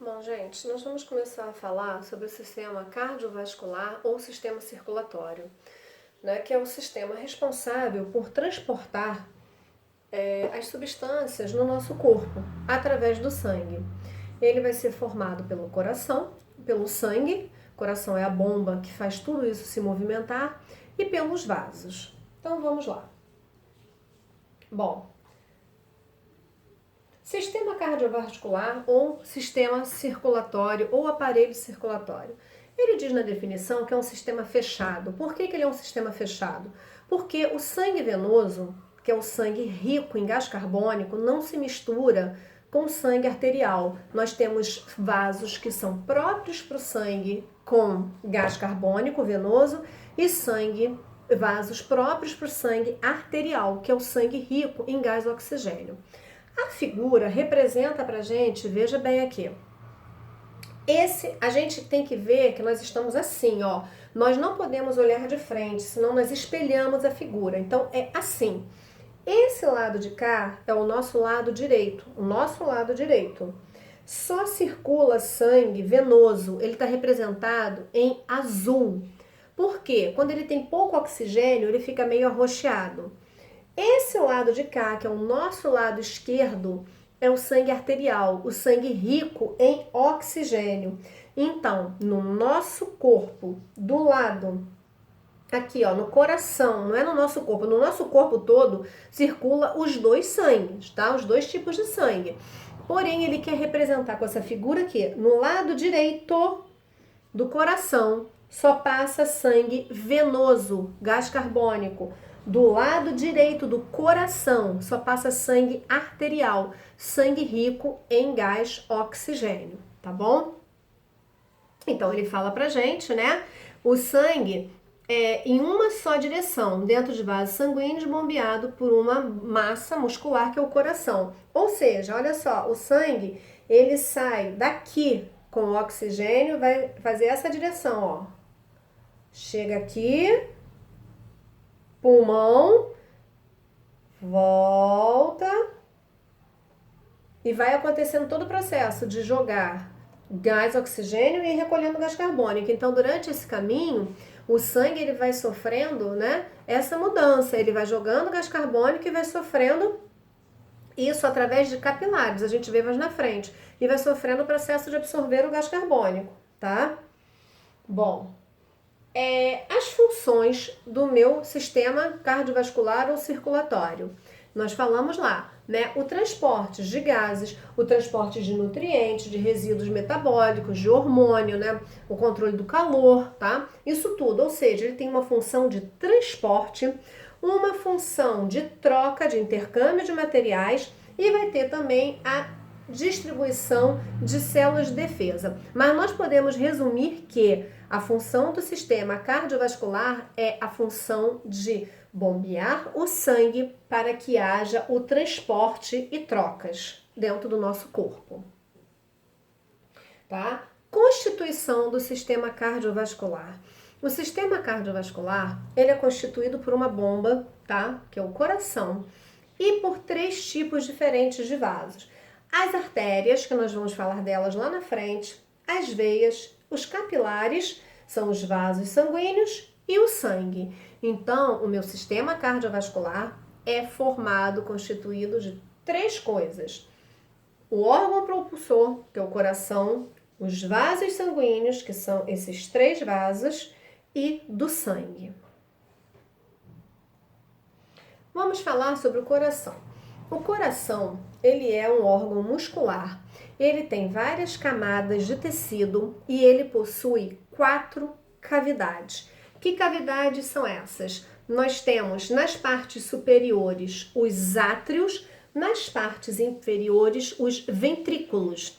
Bom, gente, nós vamos começar a falar sobre o sistema cardiovascular ou sistema circulatório, né, que é o sistema responsável por transportar as substâncias no nosso corpo através do sangue. Ele vai ser formado pelo coração, pelo sangue, o coração é a bomba que faz tudo isso se movimentar, e pelos vasos. Então vamos lá. Bom, sistema cardiovascular ou sistema circulatório ou aparelho circulatório. Ele diz na definição que é um sistema fechado. Por que ele é um sistema fechado? Porque o sangue venoso, que é o sangue rico em gás carbônico, não se mistura com o sangue arterial. Nós temos vasos que são próprios para o sangue com gás carbônico venoso e vasos próprios para o sangue arterial, que é o sangue rico em gás oxigênio. A figura representa pra gente, veja bem aqui. A gente tem que ver que nós estamos assim, ó. Nós não podemos olhar de frente, senão nós espelhamos a figura. Então é assim. Esse lado de cá é o nosso lado direito. O nosso lado direito. Só circula sangue venoso. Ele está representado em azul. Por quê? Quando ele tem pouco oxigênio, ele fica meio arroxeado. Esse lado de cá, que é o nosso lado esquerdo, é o sangue arterial, o sangue rico em oxigênio. Então, no nosso corpo, do lado, aqui ó, no coração, não é no nosso corpo todo circula os dois sangues, tá? Os dois tipos de sangue. Porém, ele quer representar com essa figura aqui, no lado direito do coração, só passa sangue venoso, gás carbônico. Do lado direito do coração só passa sangue arterial, sangue rico em gás oxigênio, tá bom? Então ele fala pra gente, né? O sangue é em uma só direção, dentro de vasos sanguíneos, bombeado por uma massa muscular que é o coração. Ou seja, olha só, o sangue ele sai daqui com o oxigênio, vai fazer essa direção, ó. Chega aqui. Pulmão, volta e vai acontecendo todo o processo de jogar gás oxigênio e ir recolhendo gás carbônico. Então, durante esse caminho, o sangue ele vai sofrendo, né, essa mudança. Ele vai jogando gás carbônico e vai sofrendo isso através de capilares. A gente vê mais na frente. E vai sofrendo o processo de absorver o gás carbônico, tá? Bom, as funções do meu sistema cardiovascular ou circulatório. Nós falamos lá, né? O transporte de gases, o transporte de nutrientes, de resíduos metabólicos, de hormônio, né? O controle do calor, tá? Isso tudo, ou seja, ele tem uma função de transporte, uma função de troca, de intercâmbio de materiais e vai ter também a distribuição de células de defesa. Mas nós podemos resumir que a função do sistema cardiovascular é a função de bombear o sangue para que haja o transporte e trocas dentro do nosso corpo. Tá? Constituição do sistema cardiovascular. O sistema cardiovascular, ele é constituído por uma bomba, tá? Que é o coração, e por três tipos diferentes de vasos. As artérias, que nós vamos falar delas lá na frente, as veias, os capilares, são os vasos sanguíneos e o sangue. Então, o meu sistema cardiovascular é constituído de três coisas. O órgão propulsor, que é o coração, os vasos sanguíneos, que são esses três vasos, e do sangue. Vamos falar sobre o coração. O coração, ele é um órgão muscular, ele tem várias camadas de tecido e ele possui 4 cavidades. Que cavidades são essas? Nós temos nas partes superiores os átrios, nas partes inferiores os ventrículos.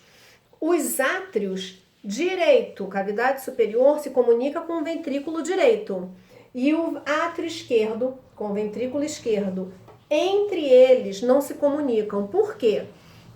Os átrios direito, cavidade superior, se comunica com o ventrículo direito e o átrio esquerdo com o ventrículo esquerdo. Entre eles não se comunicam. Por quê?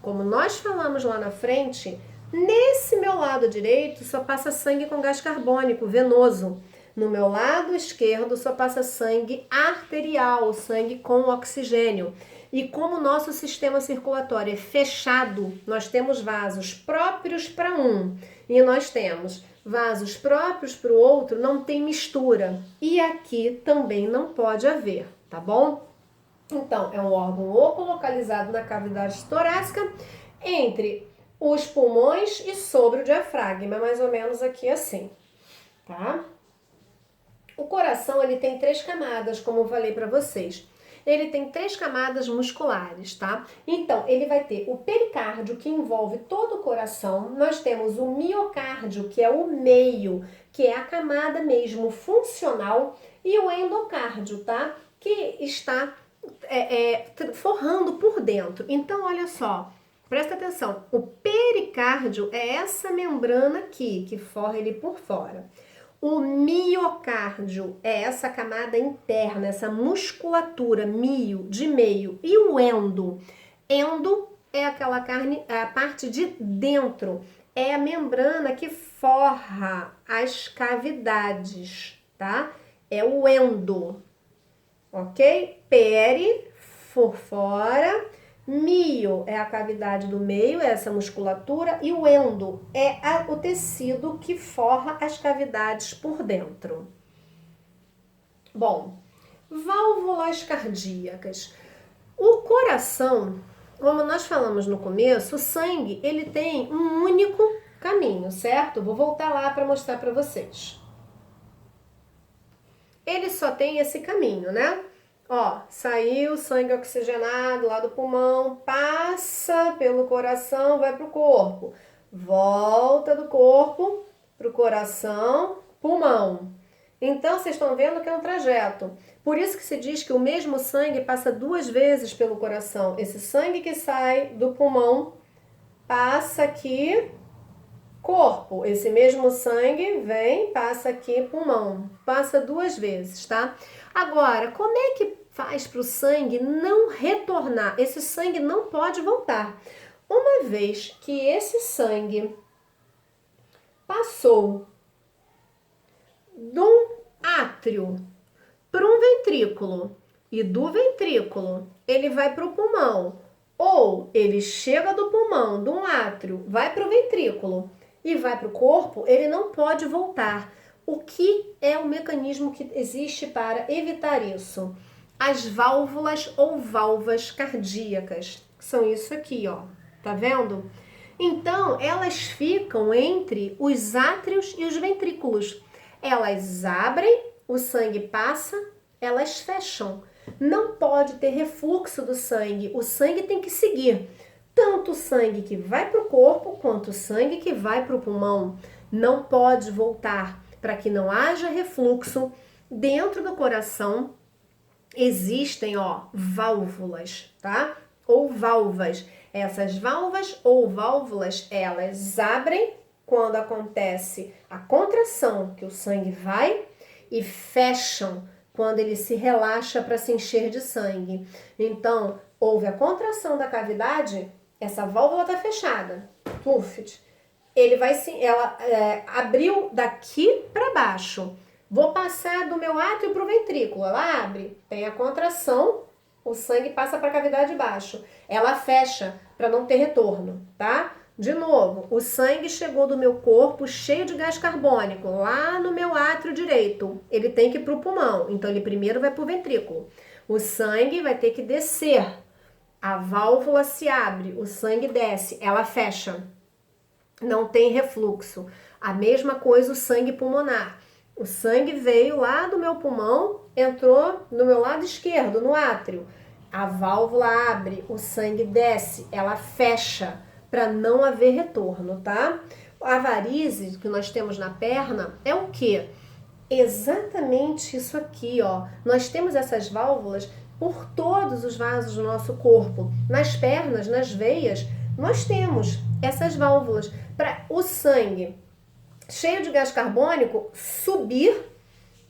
Como nós falamos lá na frente, nesse meu lado direito só passa sangue com gás carbônico venoso. No meu lado esquerdo só passa sangue arterial, sangue com oxigênio. E como o nosso sistema circulatório é fechado, nós temos vasos próprios para um e nós temos vasos próprios para o outro, não tem mistura. E aqui também não pode haver, tá bom? Então, é um órgão oco localizado na cavidade torácica entre os pulmões e sobre o diafragma, mais ou menos aqui assim, tá? O coração, ele tem 3 camadas, como eu falei para vocês. Ele tem 3 camadas musculares, tá? Então, ele vai ter o pericárdio, que envolve todo o coração. Nós temos o miocárdio, que é o meio, que é a camada mesmo funcional, e o endocárdio, tá? Que está forrando por dentro. Então, olha só, presta atenção. O pericárdio é essa membrana aqui, que forra ele por fora. O miocárdio é essa camada interna, essa musculatura, mio, de meio. E o endo? Endo é aquela carne, a parte de dentro. É a membrana que forra as cavidades, tá? É o endo, ok? Peri, por fora. Mio é a cavidade do meio, é essa musculatura, e o endo é o tecido que forra as cavidades por dentro. Bom, válvulas cardíacas. O coração, como nós falamos no começo, o sangue, ele tem um único caminho, certo? Vou voltar lá para mostrar para vocês. Ele só tem esse caminho, né? Ó, saiu sangue oxigenado lá do pulmão, passa pelo coração, vai pro corpo. Volta do corpo pro coração, pulmão. Então, vocês estão vendo que é um trajeto. Por isso que se diz que o mesmo sangue passa 2 vezes pelo coração. Esse sangue que sai do pulmão passa aqui, corpo. Esse mesmo sangue vem, passa aqui, pulmão. Passa 2 vezes, tá? Agora, como é que faz para o sangue não retornar? Esse sangue não pode voltar. Uma vez que esse sangue passou de um átrio para um ventrículo e do ventrículo ele vai para o pulmão, ou ele chega do pulmão, de um átrio, vai para o ventrículo e vai para o corpo, ele não pode voltar. O que é o mecanismo que existe para evitar isso? As válvulas ou válvulas cardíacas. São isso aqui, ó. Tá vendo? Então, elas ficam entre os átrios e os ventrículos. Elas abrem, o sangue passa, elas fecham. Não pode ter refluxo do sangue. O sangue tem que seguir. Tanto o sangue que vai para o corpo, quanto o sangue que vai para o pulmão. Não pode voltar. Para que não haja refluxo, dentro do coração existem, ó, válvulas, tá? Ou válvulas. Essas válvulas ou válvulas, elas abrem quando acontece a contração, que o sangue vai, e fecham quando ele se relaxa para se encher de sangue. Então, houve a contração da cavidade, essa válvula está fechada. Puf, ela abriu daqui para baixo. Vou passar do meu átrio para o ventrículo. Ela abre, tem a contração, o sangue passa para a cavidade de baixo. Ela fecha para não ter retorno, tá? De novo, o sangue chegou do meu corpo cheio de gás carbônico, lá no meu átrio direito. Ele tem que ir para o pulmão, então ele primeiro vai para o ventrículo. O sangue vai ter que descer. A válvula se abre, o sangue desce, ela fecha. Não tem refluxo. A mesma coisa o sangue pulmonar. O sangue veio lá do meu pulmão, entrou no meu lado esquerdo, no átrio. A válvula abre, o sangue desce, ela fecha para não haver retorno, tá? A varize que nós temos na perna é o quê? Exatamente isso aqui, ó. Nós temos essas válvulas por todos os vasos do nosso corpo. Nas pernas, nas veias, nós temos essas válvulas para o sangue cheio de gás carbônico subir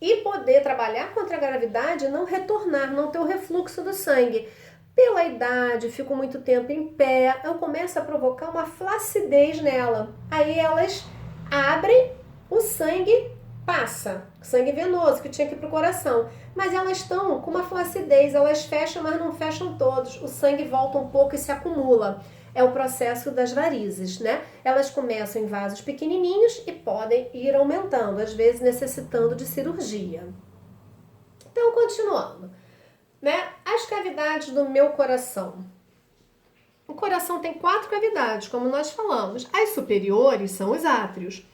e poder trabalhar contra a gravidade e não retornar, não ter o refluxo do sangue. Pela idade, fico muito tempo em pé, eu começo a provocar uma flacidez nela. Aí elas abrem, o sangue passa, sangue venoso que tinha que ir para o coração, mas elas estão com uma flacidez, elas fecham, mas não fecham todos, o sangue volta um pouco e se acumula. É o processo das varizes, né? Elas começam em vasos pequenininhos e podem ir aumentando, às vezes necessitando de cirurgia. Então, continuando, né? As cavidades do meu coração. O coração tem 4 cavidades, como nós falamos. As superiores são os átrios.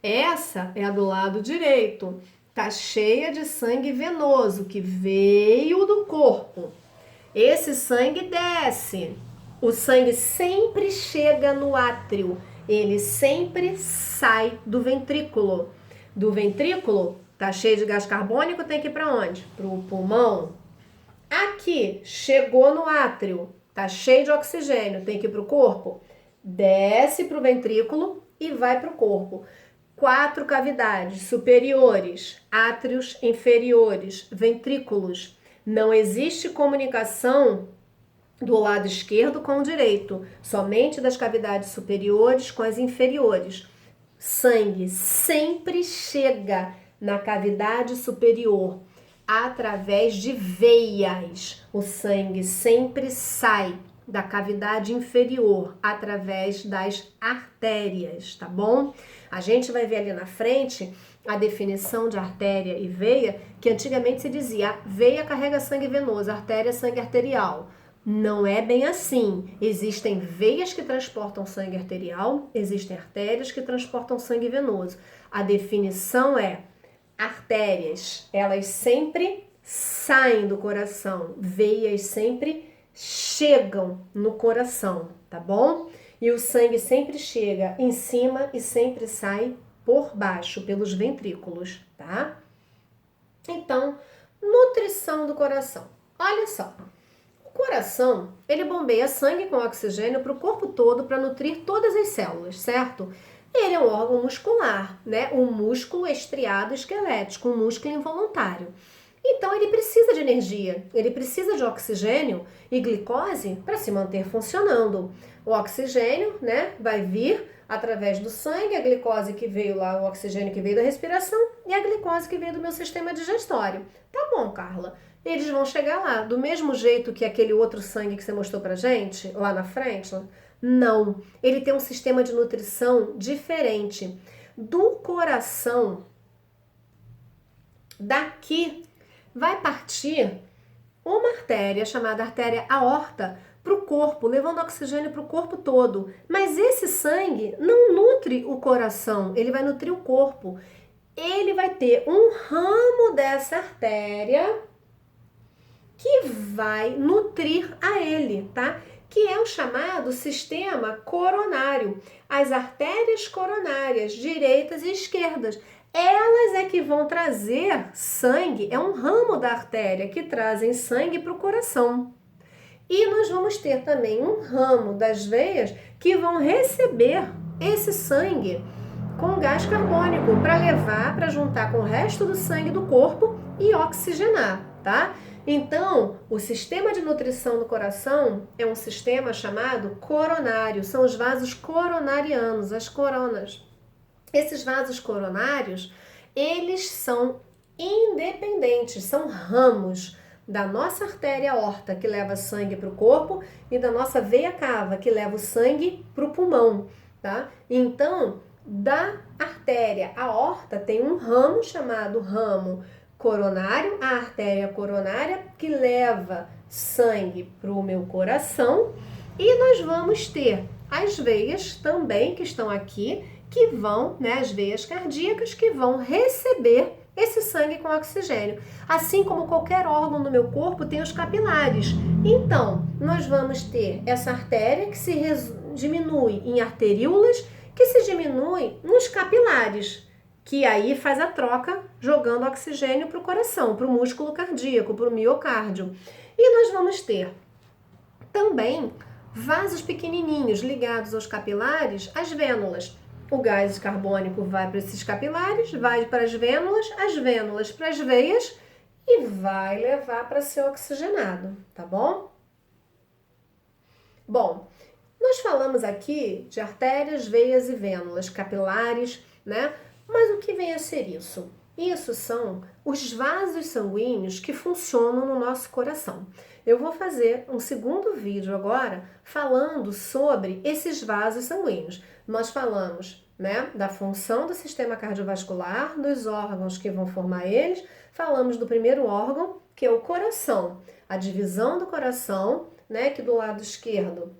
Essa é a do lado direito. Tá cheia de sangue venoso que veio do corpo. Esse sangue desce. O sangue sempre chega no átrio. Ele sempre sai do ventrículo. Do ventrículo, tá cheio de gás carbônico, tem que ir para onde? Pro pulmão. Aqui, chegou no átrio, tá cheio de oxigênio, tem que ir pro corpo. Desce pro ventrículo e vai pro corpo. 4 cavidades superiores, átrios inferiores, ventrículos. Não existe comunicação do lado esquerdo com o direito, somente das cavidades superiores com as inferiores. Sangue sempre chega na cavidade superior através de veias. O sangue sempre sai da cavidade inferior através das artérias, tá bom? A gente vai ver ali na frente a definição de artéria e veia, que antigamente se dizia veia carrega sangue venoso, artéria sangue arterial. Não é bem assim. Existem veias que transportam sangue arterial, existem artérias que transportam sangue venoso. A definição é artérias, elas sempre saem do coração, veias sempre chegam no coração, tá bom? E o sangue sempre chega em cima e sempre sai por baixo, pelos ventrículos, tá? Então, nutrição do coração. Olha só, o coração, ele bombeia sangue com oxigênio para o corpo todo para nutrir todas as células, certo? Ele é um órgão muscular, né? Um músculo estriado esquelético, um músculo involuntário. Então ele precisa de energia, ele precisa de oxigênio e glicose para se manter funcionando. O oxigênio, né, vai vir através do sangue, a glicose que veio lá, o oxigênio que veio da respiração e a glicose que veio do meu sistema digestório. Tá bom, Carla. Eles vão chegar lá do mesmo jeito que aquele outro sangue que você mostrou pra gente lá na frente? Não. Ele tem um sistema de nutrição diferente. Do coração, daqui, vai partir uma artéria chamada artéria aorta para o corpo, levando oxigênio para o corpo todo. Mas esse sangue não nutre o coração, ele vai nutrir o corpo. Ele vai ter um ramo dessa artéria que vai nutrir a ele, tá? Que é o chamado sistema coronário. As artérias coronárias, direitas e esquerdas. Elas é que vão trazer sangue, é um ramo da artéria que trazem sangue para o coração. E nós vamos ter também um ramo das veias que vão receber esse sangue com gás carbônico para levar, para juntar com o resto do sangue do corpo e oxigenar, tá? Então, o sistema de nutrição do coração é um sistema chamado coronário, são os vasos coronarianos, as coronas. Esses vasos coronários, eles são independentes, são ramos da nossa artéria aorta, que leva sangue para o corpo, e da nossa veia cava, que leva o sangue para o pulmão, tá? Então, da artéria aorta tem um ramo chamado ramo coronário, a artéria coronária, que leva sangue para o meu coração, e nós vamos ter as veias também, que estão aqui, que vão, né, as veias cardíacas, que vão receber esse sangue com oxigênio. Assim como qualquer órgão do meu corpo tem os capilares. Então, nós vamos ter essa artéria que se diminui em arteríolas, que se diminui nos capilares, que aí faz a troca jogando oxigênio para o coração, para o músculo cardíaco, para o miocárdio. E nós vamos ter também vasos pequenininhos ligados aos capilares, as vênulas. O gás carbônico vai para esses capilares, vai para as vênulas para as veias e vai levar para ser oxigenado, tá bom? Bom, nós falamos aqui de artérias, veias e vênulas, capilares, né? Mas o que vem a ser isso? Isso são os vasos sanguíneos que funcionam no nosso coração. Eu vou fazer um segundo vídeo agora falando sobre esses vasos sanguíneos. Nós falamos, né, da função do sistema cardiovascular, dos órgãos que vão formar eles. Falamos do primeiro órgão, que é o coração. A divisão do coração, né, que do lado esquerdo,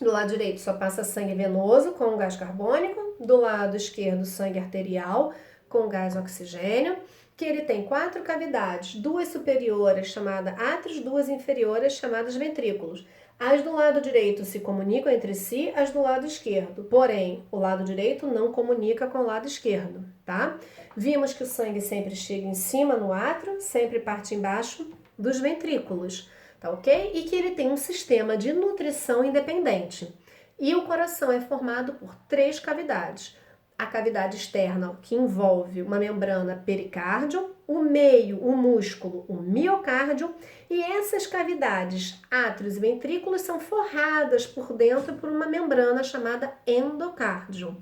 do lado direito só passa sangue venoso com gás carbônico, do lado esquerdo sangue arterial com gás oxigênio, que ele tem 4 cavidades, 2 superiores chamadas átrios, 2 inferiores chamadas ventrículos. As do lado direito se comunicam entre si, as do lado esquerdo. Porém, o lado direito não comunica com o lado esquerdo, tá? Vimos que o sangue sempre chega em cima no átrio, sempre parte embaixo dos ventrículos, tá ok? E que ele tem um sistema de nutrição independente. E o coração é formado por 3 cavidades. A cavidade externa, que envolve uma membrana pericárdio, o meio, o músculo, o miocárdio, e essas cavidades, átrios e ventrículos, são forradas por dentro por uma membrana chamada endocárdio.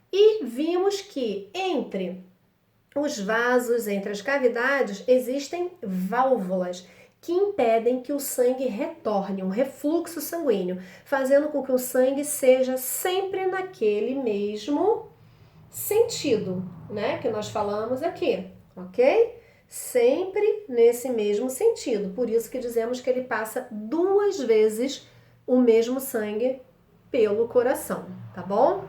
E vimos que entre os vasos, entre as cavidades, existem válvulas que impedem que o sangue retorne, um refluxo sanguíneo, fazendo com que o sangue seja sempre naquele mesmo sentido, né, que nós falamos aqui, ok? Sempre nesse mesmo sentido, por isso que dizemos que ele passa 2 vezes o mesmo sangue pelo coração, tá bom?